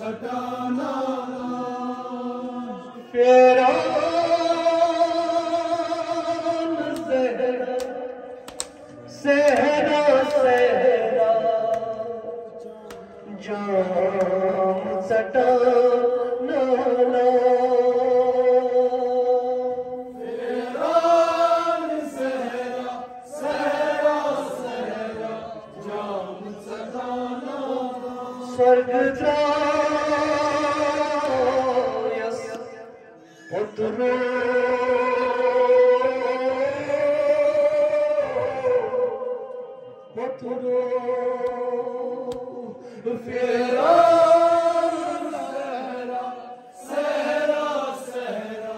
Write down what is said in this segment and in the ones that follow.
सटाना सहरा सहरा जाम सटाना फेरान सहरा सहरा सहरा जाम सटाना स्वर्ग जायस पुत्रो फेरान सहरा सहरा सहरा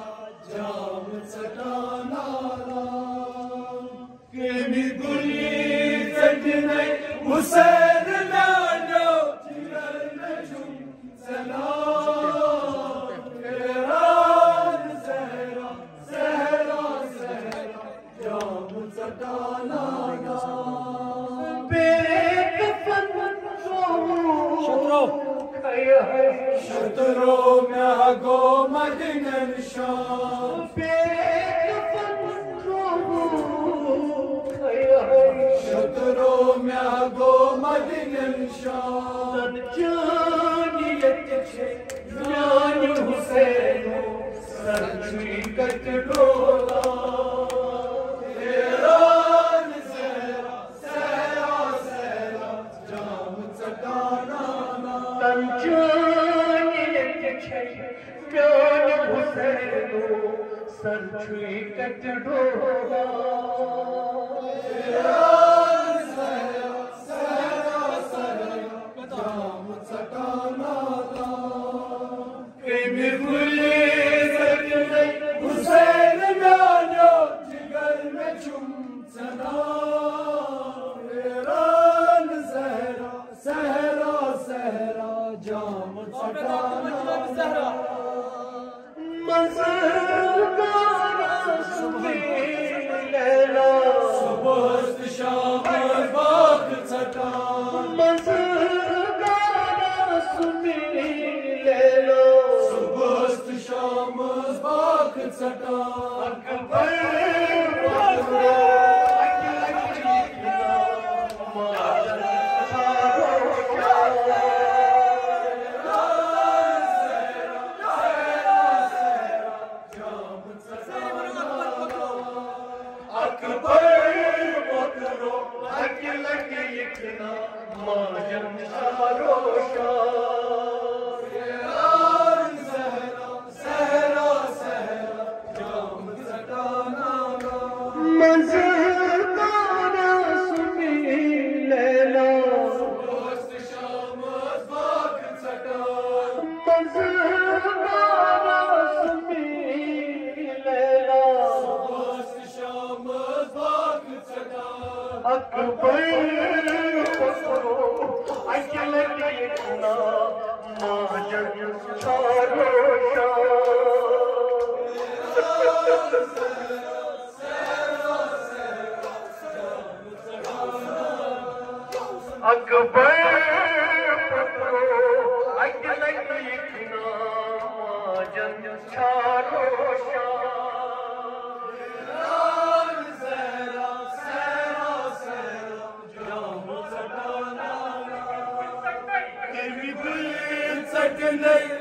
जाम सटाना केनी गुली सजने हुसैन लाडो जिगर में झूम सना फेरान सहरा सहरा सहरा जाम सटाना शतरो में गो मदीनन शाम शतरो में गो मदीनन शाम जान हुसैन सरजुई कट डोला फेरान सहरा सहरा सहरा जाम सटाना जान हुसैन सरजुई कट डोला फेरान सहरा सहरा सहरा जाम सटाना प्रेमी गुली सजने हुसैन लाडो जिगर में झूम सना फेरान सहरा सहरा सहरा जाम सटाना सुबह शाम बाग छटा सुबह शाम बाग छटा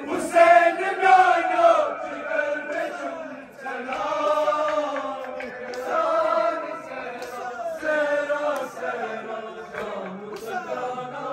हुसैन लाडो जिगर में झूम सना सहरा सहरा जाम सटाना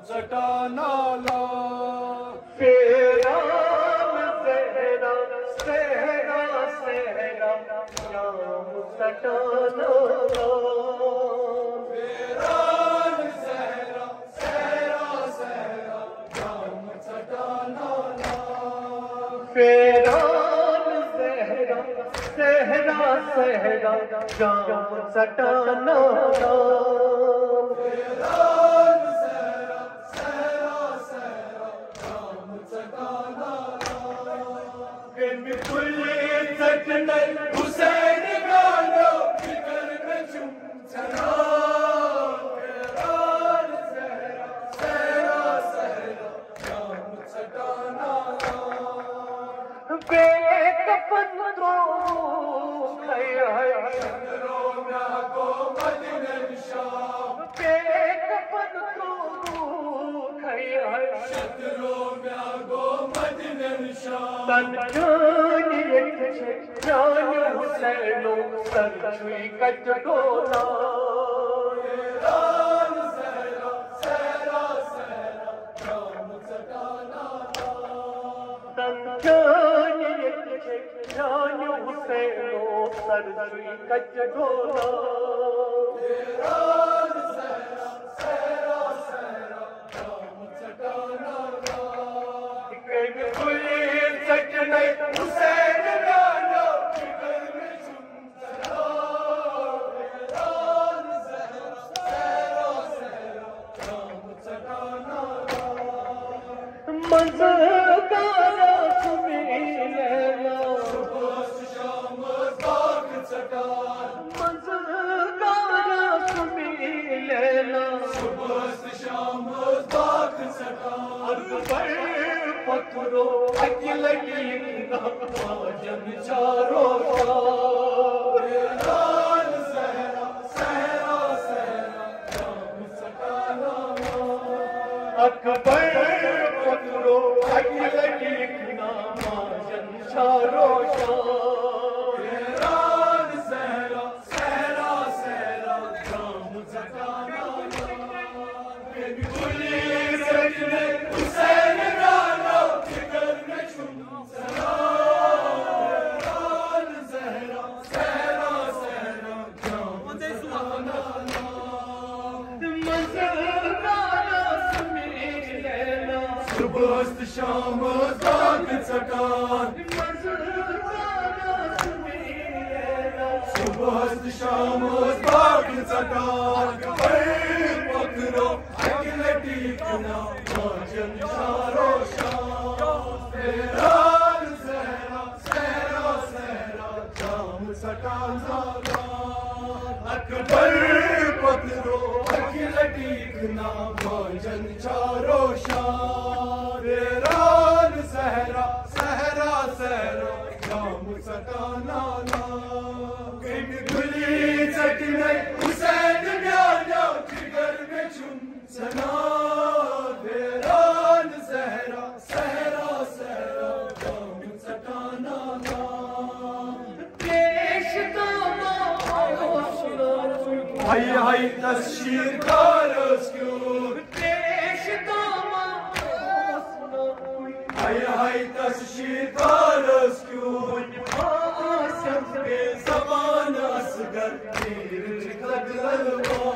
सटाना ला जाम सटाना तेरान सहरा सहरा सहरा जाम सटाना बिल्कुल सटने हुसैन गानो फिकर में चुम चला तेरान सहरा सहरा सहरा जाम सटाना बेकफन रो तन जानी जान हुसैनो सर छुई कट डोला तेरान सहरा सहरा सहरा जाम सटाना तन जानी जान हुसैनो सर छुई कट डोला तेरान सहरा सहरा सहरा जाम सटाना सटने हुसैन गानो फिकर में चुम चला तेरान सहरा सहरा सहरा जाम सटाना मंज़गारा सुमिलेला सुबह शाम बाग सटान मंज़गारा सुमिलेला सुबह शाम बाग सटान पत्रो अकेली जन चारो तेरान सहरा सहरा सहरा जाम सटाना अकबर पत्रो अकेली जन चारो तेरान सहरा सहरा सहरा जाम सटाना बिल्कुल सटने हुसैन गानो फिकर में चुम चला तेरान सहरा सहरा सहरा जाम सटाना मंज़गारा सुमिलेला सुबह शाम बाग सटान मंज़गारा सुमिलेला सुबह शाम बाग सटान पकड़ो अगले टीकना जन चारो तेरान सहरा सहरा सहरा जाम सटाना अकबर पकड़ो अगले टीकना जन चारो तेरान सहरा सहरा सहरा जाम सटाना गुली चटने हुसैन गानो फिकर में चुम चला तेरान सहरा सहरा सहरा जाम सटाना देश दामा हाय हाय तस्शीर का रस्क्यू देश दामा हाय हाय तस्शीर का रस्क्यू बेज़बान असगर तीर लगलवा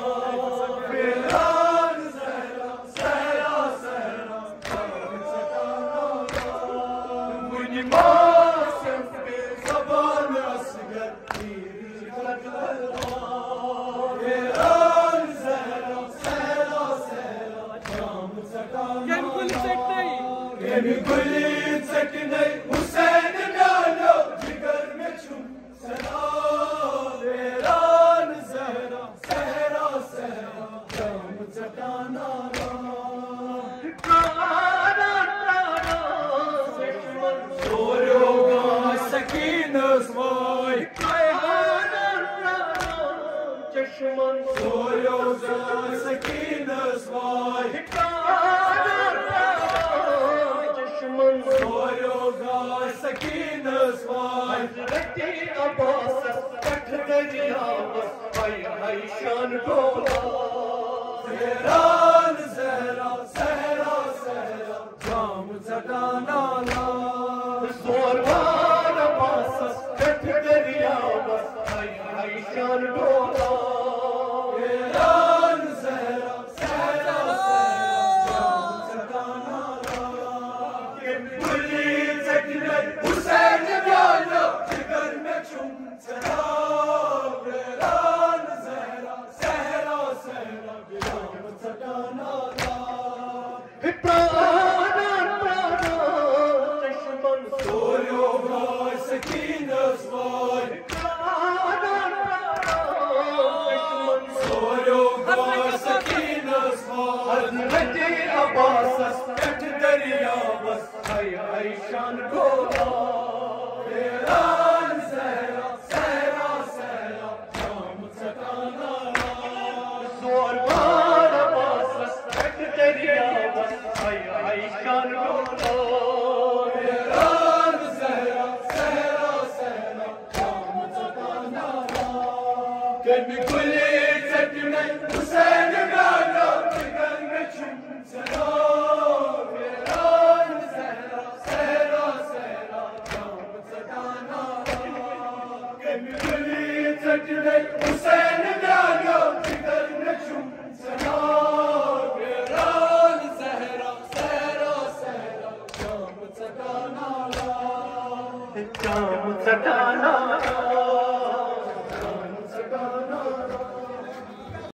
तेरान सहरा सहरा सहरा जाम सटाना मुझे मासूम बेज़बान असगर तीर लगलवा तेरान सहरा सहरा सहरा जाम सटाना बिल्कुल सटने हुसैन गानो जिगर में चुम चला तेरान सहरा सहरा सहरा जाम सटाना सोयोगा सकीन स्वाय चश्मन सोयोगा सकीन स्वाय चश्मन सोयोगा सकीन स्वाय हज़रत अब्बास कठ दरिया हाय हाय शान डोला तेरान सहरा सहरा सहरा जाम सटाना जोरदार अब्बास कठ दरिया हाय हाय शान डोला तेरान सहरा सहरा सहरा जाम सटाना गुली चटने हुसैन गानो जिगर में चुम चला كالكل سكنة حسين قالوا تقلبكم سلام فيران زهرة سهرة سهرة يوم سكانا كالكل سكنة حسين قالوا تقلبكم سلام فيران زهرة سهرة سهرة يوم سكانا يوم سكانا